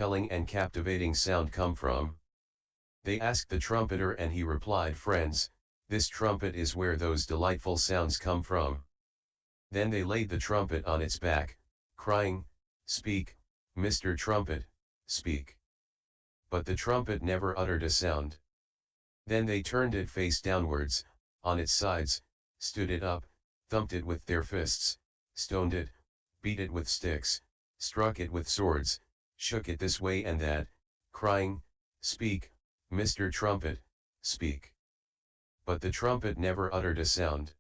compelling and captivating sound come from? They asked the trumpeter, and he replied, Friends, this trumpet is where those delightful sounds come from. Then they laid the trumpet on its back, crying, Speak, Mr. Trumpet, speak. But the trumpet never uttered a sound. Then they turned it face downwards, on its sides, stood it up, thumped it with their fists, stoned it, beat it with sticks, struck it with swords, shook it this way and that, crying, Speak, Mr. Trumpet, speak. But the trumpet never uttered a sound.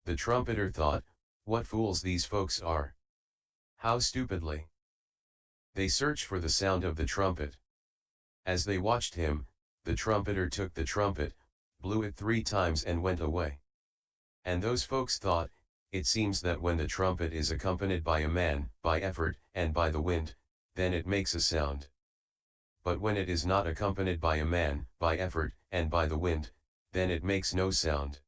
The trumpeter thought, What fools these folks are! How stupidly! They searched for the sound of the trumpet. As they watched him, the trumpeter took the trumpet, blew it 3 times and went away. And those folks thought, It seems that when the trumpet is accompanied by a man, by effort, and by the wind, then it makes a sound. But when it is not accompanied by a man, by effort, and by the wind, then it makes no sound.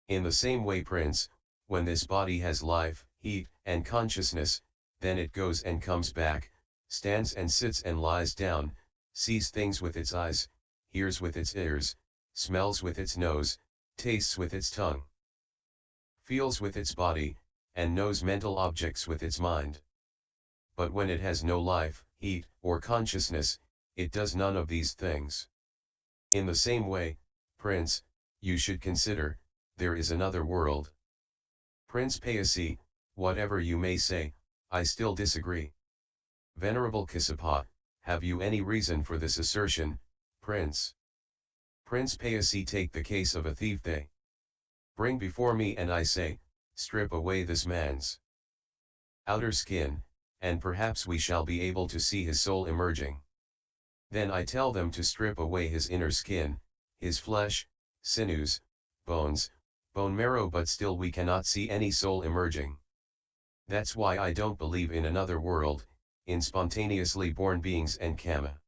In the same way, Prince, when this body has life, heat, and consciousness, then it goes and comes back, stands and sits and lies down, sees things with its eyes, hears with its ears, smells with its nose, tastes with its tongue, feels with its body, and knows mental objects with its mind. But when it has no life, heat, or consciousness, it does none of these things. In the same way, Prince, you should consider, there is another world. Prince Payasi, whatever you may say, I still disagree. Venerable Gavampati, have you any reason for this assertion, Prince? Prince Payasi, take the case of a thief. They bring before me, and I say, strip away this man's outer skin, and perhaps we shall be able to see his soul emerging. Then I tell them to strip away his inner skin, his flesh, sinews, bones, bone marrow, but still we cannot see any soul emerging. That's why I don't believe in another world, in spontaneously born beings and karma.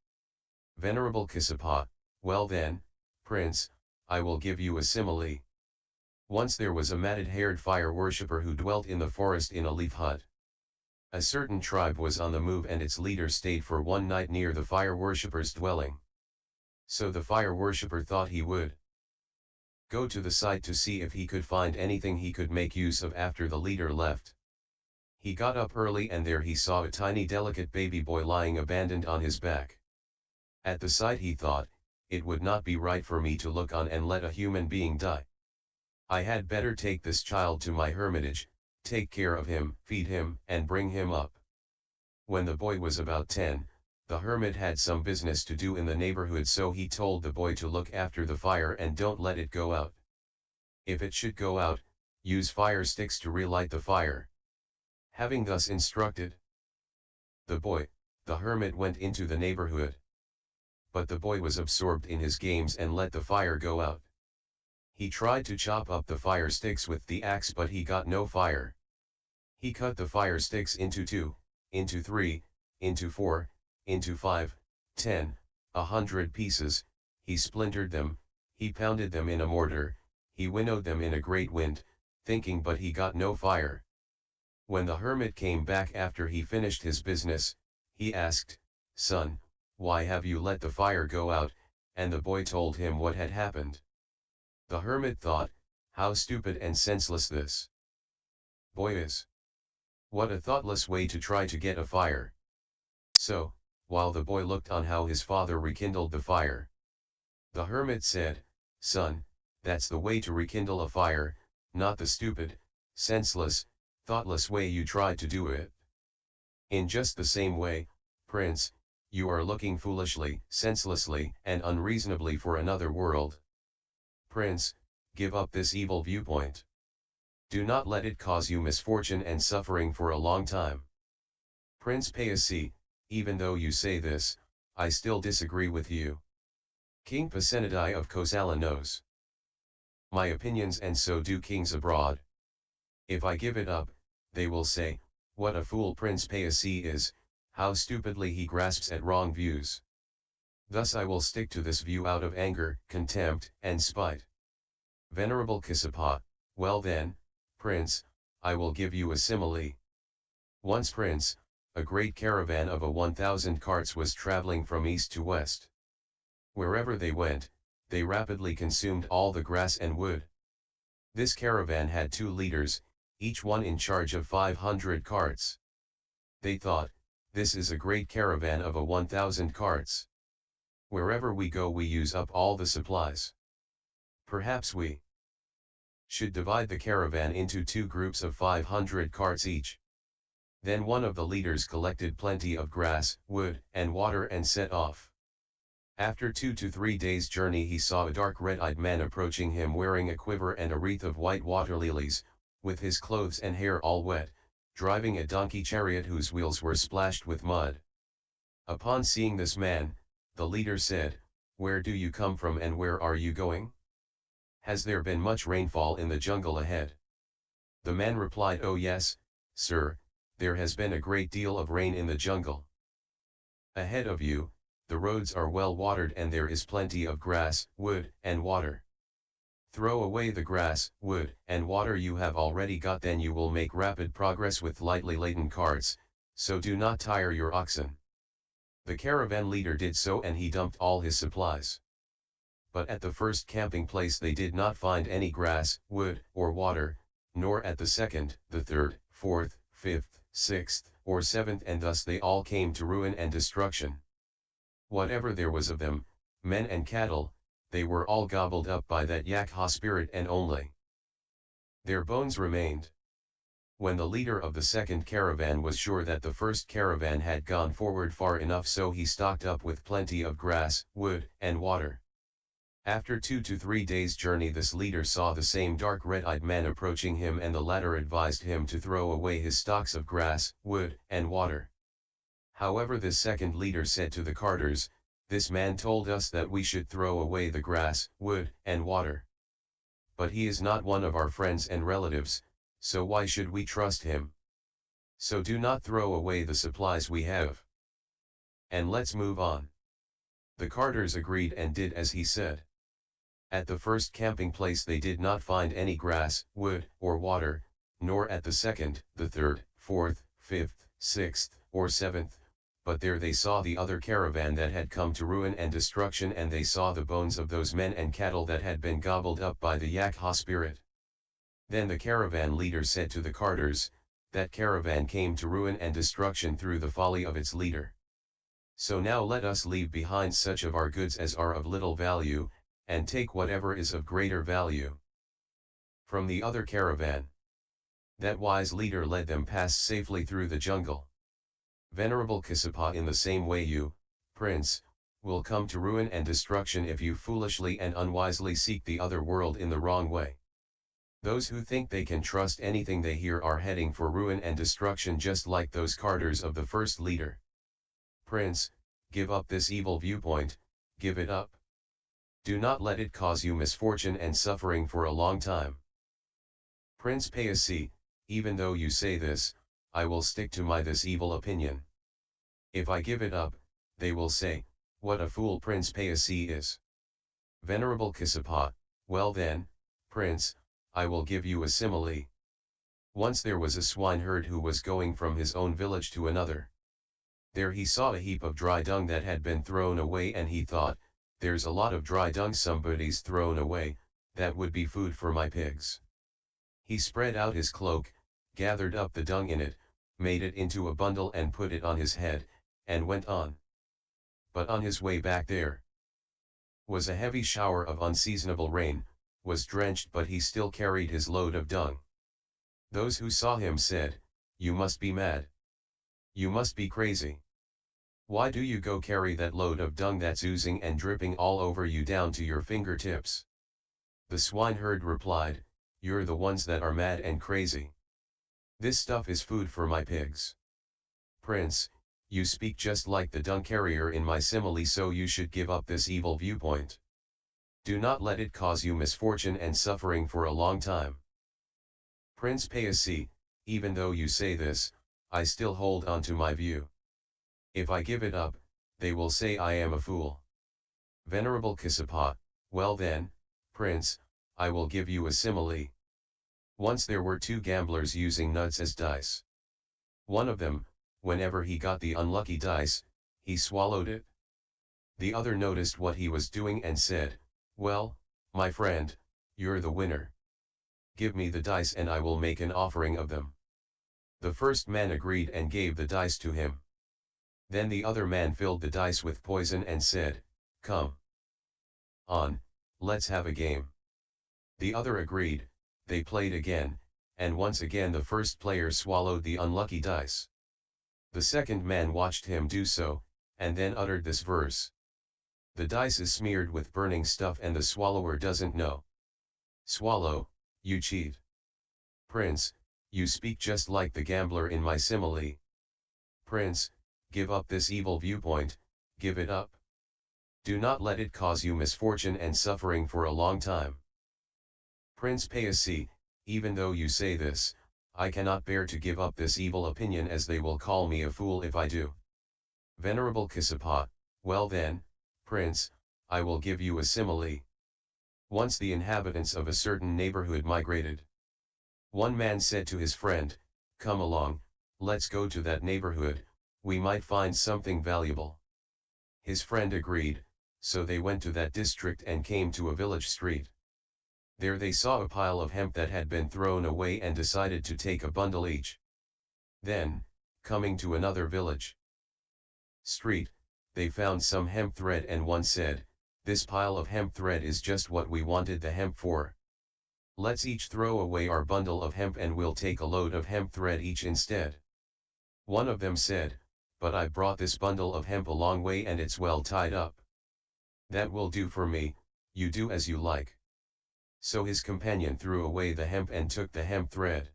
Venerable Gavampati, well then, Prince, I will give you a simile. Once there was a matted-haired fire worshipper who dwelt in the forest in a leaf hut. A certain tribe was on the move, and its leader stayed for one night near the fire worshipper's dwelling. So the fire worshipper thought he would go to the site to see if he could find anything he could make use of after the leader left. He got up early, and there he saw a tiny delicate baby boy lying abandoned on his back. At the sight he thought, it would not be right for me to look on and let a human being die. I had better take this child to my hermitage, take care of him, feed him, and bring him up. When the boy was about 10, the hermit had some business to do in the neighborhood, so he told the boy to look after the fire and don't let it go out. If it should go out, use fire sticks to relight the fire. Having thus instructed the boy, the hermit went into the neighborhood. But the boy was absorbed in his games and let the fire go out. He tried to chop up the fire sticks with the axe, but he got no fire. He cut the fire sticks into 2, into 3, into 4, into 5, 10, 100 pieces, he splintered them, he pounded them in a mortar, he winnowed them in a great wind, thinking, but he got no fire. When the hermit came back after he finished his business, he asked, Son, why have you let the fire go out? And the boy told him what had happened. The hermit thought, how stupid and senseless this boy is. What a thoughtless way to try to get a fire. So, while the boy looked on how his father rekindled the fire, the hermit said, Son, that's the way to rekindle a fire, not the stupid, senseless, thoughtless way you tried to do it. In just the same way, Prince, you are looking foolishly, senselessly, and unreasonably for another world. Prince, give up this evil viewpoint. Do not let it cause you misfortune and suffering for a long time. Prince Payasi, even though you say this, I still disagree with you. King Pasenadi of Kosala knows my opinions, and so do kings abroad. If I give it up, they will say, what a fool Prince Payasi is, how stupidly he grasps at wrong views. Thus I will stick to this view out of anger, contempt, and spite. Venerable Gavampati, well then, Prince, I will give you a simile. Once Prince, a great caravan of 1,000 carts was traveling from east to west. Wherever they went, they rapidly consumed all the grass and wood. This caravan had 2 leaders, each one in charge of 500 carts. They thought, this is a great caravan of 1,000 carts. Wherever we go we use up all the supplies. Perhaps we should divide the caravan into 2 groups of 500 carts each. Then one of the leaders collected plenty of grass, wood, and water and set off. After 2 to 3 days' journey he saw a dark red-eyed man approaching him wearing a quiver and a wreath of white water lilies, with his clothes and hair all wet, driving a donkey chariot whose wheels were splashed with mud. Upon seeing this man, the leader said, "Where do you come from and where are you going? Has there been much rainfall in the jungle ahead?" The man replied, "Oh yes, sir, there has been a great deal of rain in the jungle. Ahead of you, the roads are well watered and there is plenty of grass, wood, and water. Throw away the grass, wood, and water you have already got, then you will make rapid progress with lightly laden carts, so do not tire your oxen." The caravan leader did so and he dumped all his supplies. But at the first camping place they did not find any grass, wood, or water, nor at the second, the third, fourth, fifth, sixth, or seventh, and thus they all came to ruin and destruction. Whatever there was of them, men and cattle, they were all gobbled up by that Yakha spirit and only their bones remained. When the leader of the second caravan was sure that the first caravan had gone forward far enough, so he stocked up with plenty of grass, wood, and water. After 2 to 3 days' journey this leader saw the same dark red-eyed man approaching him, and the latter advised him to throw away his stocks of grass, wood, and water. However, this second leader said to the carters, "This man told us that we should throw away the grass, wood, and water. But he is not one of our friends and relatives, so why should we trust him? So do not throw away the supplies we have. And let's move on." The carters agreed and did as he said. At the first camping place they did not find any grass, wood, or water, nor at the second, the third, fourth, fifth, sixth, or seventh, but there they saw the other caravan that had come to ruin and destruction, and they saw the bones of those men and cattle that had been gobbled up by the Yakha spirit. Then the caravan leader said to the carters, "That caravan came to ruin and destruction through the folly of its leader. So now let us leave behind such of our goods as are of little value, and take whatever is of greater value from the other caravan." That wise leader led them past safely through the jungle. Venerable Kassapa, in the same way you, Prince, will come to ruin and destruction if you foolishly and unwisely seek the other world in the wrong way. Those who think they can trust anything they hear are heading for ruin and destruction, just like those carters of the first leader. Prince, give up this evil viewpoint, give it up. Do not let it cause you misfortune and suffering for a long time. Prince Payasi, even though you say this, I will stick to this evil opinion. If I give it up, they will say, "What a fool Prince Payasi is." Venerable Kassapa, well then, Prince, I will give you a simile. Once there was a swineherd who was going from his own village to another. There he saw a heap of dry dung that had been thrown away, and he thought, "There's a lot of dry dung somebody's thrown away, that would be food for my pigs." He spread out his cloak, gathered up the dung in it, made it into a bundle and put it on his head, and went on. But on his way back there was a heavy shower of unseasonable rain, was drenched, but he still carried his load of dung. Those who saw him said, "You must be mad. You must be crazy. Why do you go carry that load of dung that's oozing and dripping all over you down to your fingertips?" The swineherd replied, "You're the ones that are mad and crazy. This stuff is food for my pigs. Prince, you speak just like the dung carrier in my simile, so you should give up this evil viewpoint. Do not let it cause you misfortune and suffering for a long time." Prince Payasi, even though you say this, I still hold on to my view. If I give it up, they will say I am a fool. Venerable Kassapa, well then, Prince, I will give you a simile. Once there were 2 gamblers using nuts as dice. One of them, whenever he got the unlucky dice, he swallowed it. The other noticed what he was doing and said, "Well, my friend, you're the winner. Give me the dice and I will make an offering of them." The first man agreed and gave the dice to him. Then the other man filled the dice with poison and said, "Come on, let's have a game." The other agreed, they played again, and once again the first player swallowed the unlucky dice. The second man watched him do so, and then uttered this verse: "The dice is smeared with burning stuff and the swallower doesn't know. Swallow, you cheat. Prince, you speak just like the gambler in my simile. Prince, give up this evil viewpoint, give it up. Do not let it cause you misfortune and suffering for a long time." Prince Payasi, even though you say this, I cannot bear to give up this evil opinion as they will call me a fool if I do. Venerable Kassapa, well then, Prince, I will give you a simile. Once the inhabitants of a certain neighborhood migrated. One man said to his friend, "Come along, let's go to that neighborhood, we might find something valuable." His friend agreed, so they went to that district and came to a village street. There they saw a pile of hemp that had been thrown away and decided to take a bundle each. Then, coming to another village street, they found some hemp thread and one said, "This pile of hemp thread is just what we wanted the hemp for. Let's each throw away our bundle of hemp and we'll take a load of hemp thread each instead." One of them said, "But I brought this bundle of hemp a long way and it's well tied up." "That will do for me, you do as you like." So his companion threw away the hemp and took the hemp thread.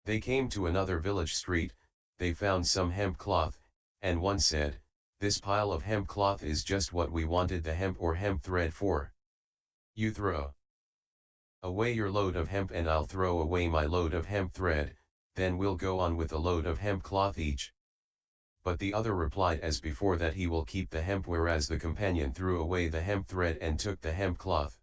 They came to another village street, they found some hemp cloth, and one said, "This pile of hemp cloth is just what we wanted the hemp or hemp thread for. You throw away your load of hemp and I'll throw away my load of hemp thread, then we'll go on with a load of hemp cloth each." But the other replied as before that he will keep the hemp, whereas the companion threw away the hemp thread and took the hemp cloth.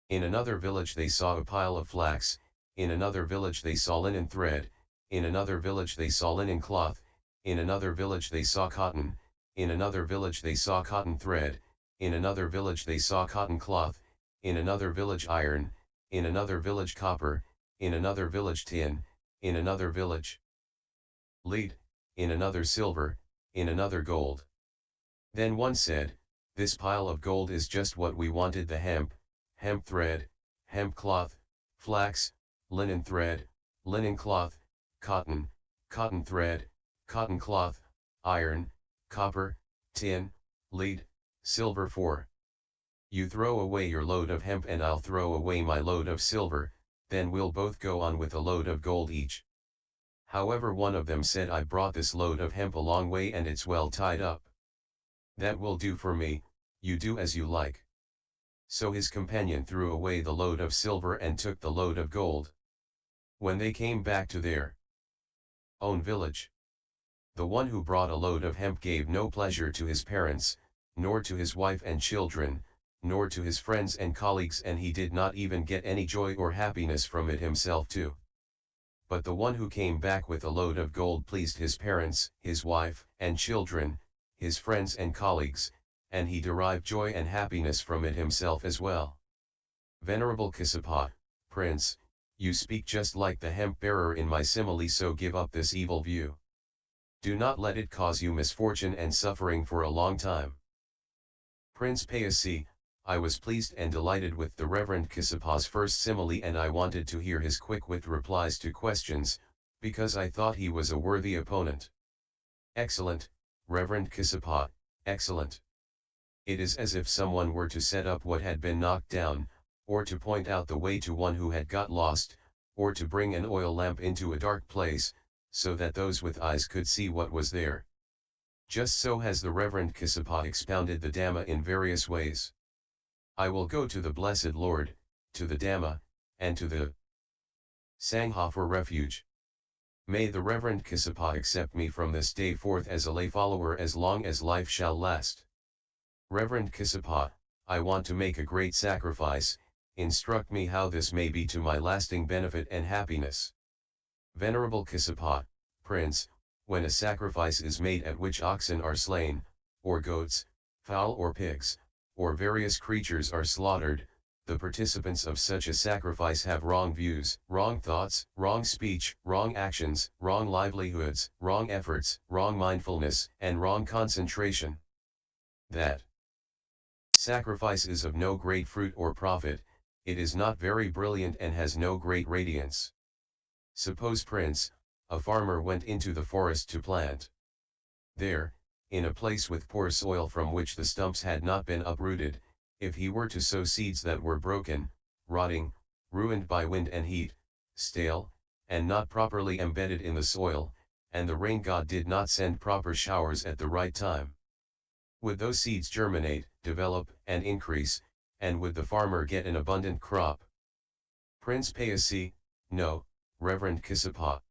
In another village they saw a pile of flax, in another village they saw linen thread, in another village they saw linen cloth, in another village they saw cotton, in another village they saw cotton thread, in another village they saw cotton cloth, in another village iron, in another village copper, in another village tin, in another village lead, in another silver, in another gold. Then one said, "This pile of gold is just what we wanted the hemp, hemp thread, hemp cloth, flax, linen thread, linen cloth, cotton, cotton thread, cotton cloth, iron, copper, tin, lead, silver for. You throw away your load of hemp and I'll throw away my load of silver, then we'll both go on with a load of gold each." However, one of them said, "I brought this load of hemp a long way and it's well tied up. That will do for me, you do as you like." So his companion threw away the load of silver and took the load of gold. When they came back to their own village, the one who brought a load of hemp gave no pleasure to his parents, nor to his wife and children, nor to his friends and colleagues, and he did not even get any joy or happiness from it himself too. But the one who came back with a load of gold pleased his parents, his wife and children, his friends and colleagues, and he derived joy and happiness from it himself as well. Venerable Kassapa, Prince, you speak just like the hemp bearer in my simile, so give up this evil view. Do not let it cause you misfortune and suffering for a long time. Prince Payasi, I was pleased and delighted with the Reverend Kassapa's first simile, and I wanted to hear his quick-wit replies to questions, because I thought he was a worthy opponent. Excellent, Reverend Kassapa, excellent. It is as if someone were to set up what had been knocked down, or to point out the way to one who had got lost, or to bring an oil lamp into a dark place, so that those with eyes could see what was there. Just so has the Reverend Kassapa expounded the Dhamma in various ways. I will go to the Blessed Lord, to the Dhamma, and to the Sangha for refuge. May the Reverend Kassapa accept me from this day forth as a lay follower as long as life shall last. Reverend Kassapa, I want to make a great sacrifice, instruct me how this may be to my lasting benefit and happiness. Venerable Kassapa, Prince, when a sacrifice is made at which oxen are slain, or goats, fowl or pigs, or various creatures are slaughtered, the participants of such a sacrifice have wrong views, wrong thoughts, wrong speech, wrong actions, wrong livelihoods, wrong efforts, wrong mindfulness, and wrong concentration. That sacrifice is of no great fruit or profit, it is not very brilliant and has no great radiance. Suppose Prince, a farmer went into the forest to plant. There, in a place with poor soil from which the stumps had not been uprooted, if he were to sow seeds that were broken, rotting, ruined by wind and heat, stale, and not properly embedded in the soil, and the rain god did not send proper showers at the right time, would those seeds germinate, develop, and increase, and would the farmer get an abundant crop? Prince Payasi, no, Reverend Kisapa.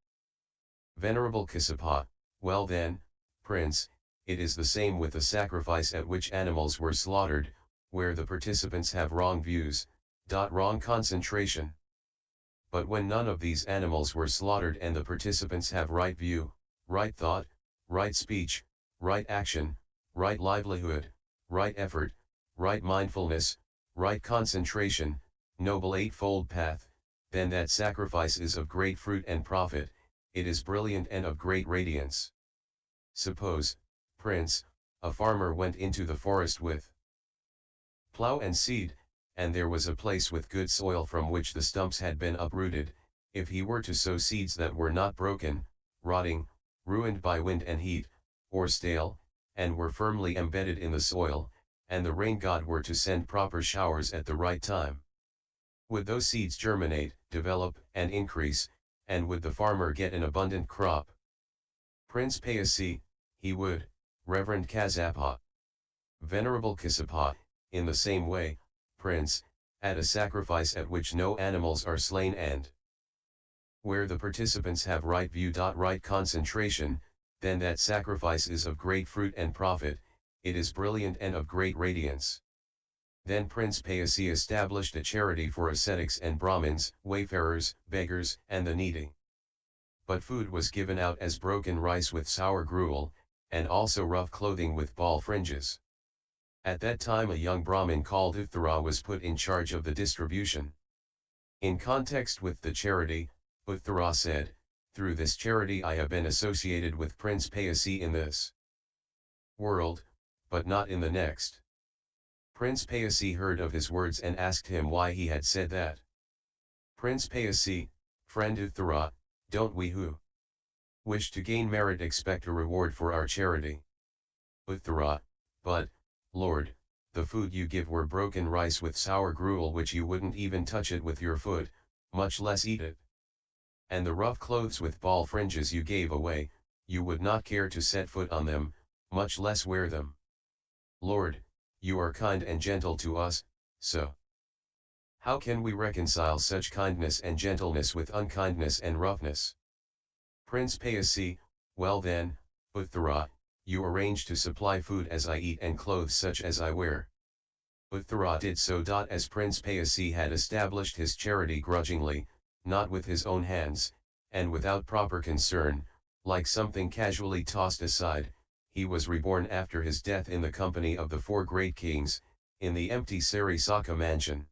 Venerable Kisapa, well then, Prince, it is the same with the sacrifice at which animals were slaughtered, where the participants have wrong views, wrong concentration. But when none of these animals were slaughtered and the participants have right view, right thought, right speech, right action, right livelihood, right effort, right mindfulness, right concentration, noble eightfold path, then that sacrifice is of great fruit and profit, it is brilliant and of great radiance. Suppose, Prince, a farmer went into the forest with plough and seed, and there was a place with good soil from which the stumps had been uprooted. If he were to sow seeds that were not broken, rotting, ruined by wind and heat, or stale, and were firmly embedded in the soil, and the rain god were to send proper showers at the right time, would those seeds germinate, develop, and increase, and would the farmer get an abundant crop? Prince Payasi, he would, Reverend Kazapa. Venerable Kisapa, in the same way, Prince, at a sacrifice at which no animals are slain and where the participants have right view. Right concentration, then that sacrifice is of great fruit and profit, it is brilliant and of great radiance. Then Prince Payasi established a charity for ascetics and Brahmins, wayfarers, beggars, and the needy. But food was given out as broken rice with sour gruel, and also rough clothing with ball fringes. At that time a young Brahmin called Uttara was put in charge of the distribution. In context with the charity, Uttara said, "Through this charity I have been associated with Prince Payasi in this world, but not in the next." Prince Payasi heard of his words and asked him why he had said that. Prince Payasi, friend Uttara, don't we who wish to gain merit expect a reward for our charity? Uttara, but, Lord, the food you give were broken rice with sour gruel which you wouldn't even touch it with your foot, much less eat it. And the rough clothes with ball fringes you gave away, you would not care to set foot on them, much less wear them. Lord, you are kind and gentle to us, so how can we reconcile such kindness and gentleness with unkindness and roughness? Prince Payasi, well then, Uttara, you arrange to supply food as I eat and clothes such as I wear. Uttara did so. As Prince Payasi had established his charity grudgingly, not with his own hands, and without proper concern, like something casually tossed aside, he was reborn after his death in the company of the four great kings, in the empty Serisaka mansion.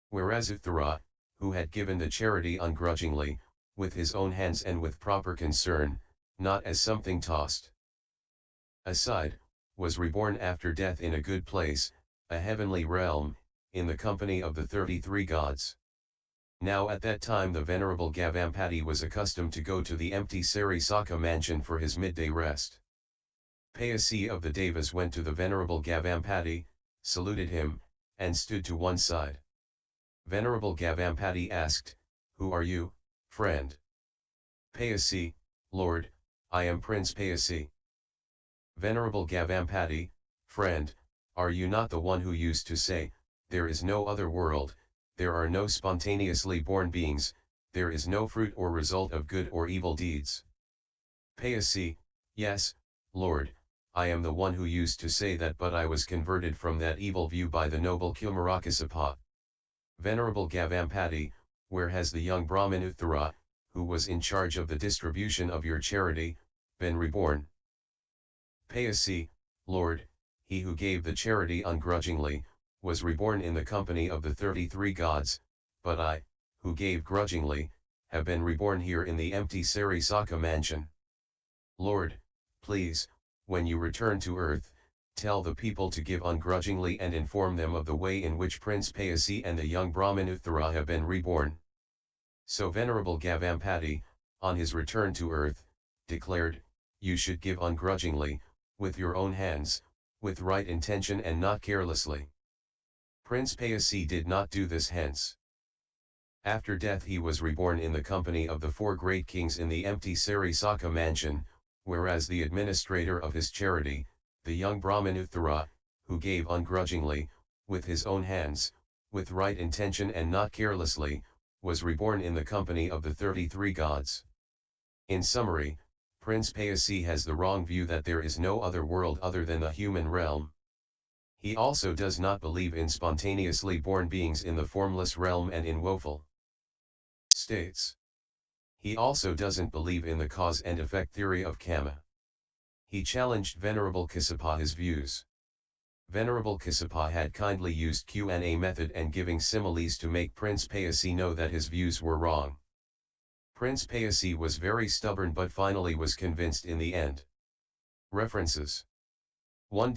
Whereas Uttara, who had given the charity ungrudgingly, with his own hands and with proper concern, not as something tossed aside, was reborn after death in a good place, a heavenly realm, in the company of the 33 gods. Now at that time the Venerable Gavampati was accustomed to go to the empty Serisaka mansion for his midday rest. Payasi of the devas went to the Venerable Gavampati, saluted him, and stood to one side. Venerable Gavampati asked, "Who are you, friend?" Payasi, "Lord, I am Prince Payasi." Venerable Gavampati, "Friend, are you not the one who used to say, there is no other world, there are no spontaneously born beings, there is no fruit or result of good or evil deeds?" Payasi, "Yes, Lord, I am the one who used to say that, but I was converted from that evil view by the noble Kumarakasapa." Venerable Gavampati, where has the young Brahmin Uttara, who was in charge of the distribution of your charity, been reborn. Payasi, Lord, he who gave the charity ungrudgingly, was reborn in the company of the 33 gods, but I, who gave grudgingly, have been reborn here in the empty Serisaka mansion. Lord, please, when you return to earth, tell the people to give ungrudgingly and inform them of the way in which Prince Payasi and the young Brahmin Uttara have been reborn. So Venerable Gavampati, on his return to earth, declared, you should give ungrudgingly, with your own hands, with right intention and not carelessly. Prince Payasi did not do this hence. After death he was reborn in the company of the 4 great kings in the empty Serisaka mansion, whereas the administrator of his charity, the young Brahmin Uttara, who gave ungrudgingly, with his own hands, with right intention and not carelessly, was reborn in the company of the 33 gods. In summary, Prince Payasi has the wrong view that there is no other world other than the human realm. He also does not believe in spontaneously born beings in the formless realm and in woeful states. He also doesn't believe in the cause and effect theory of karma. He challenged Venerable Kassapa views. Venerable Kassapa had kindly used Q&A method and giving similes to make Prince Payasi know that his views were wrong. Prince Payasi was very stubborn but finally was convinced in the end. References 1.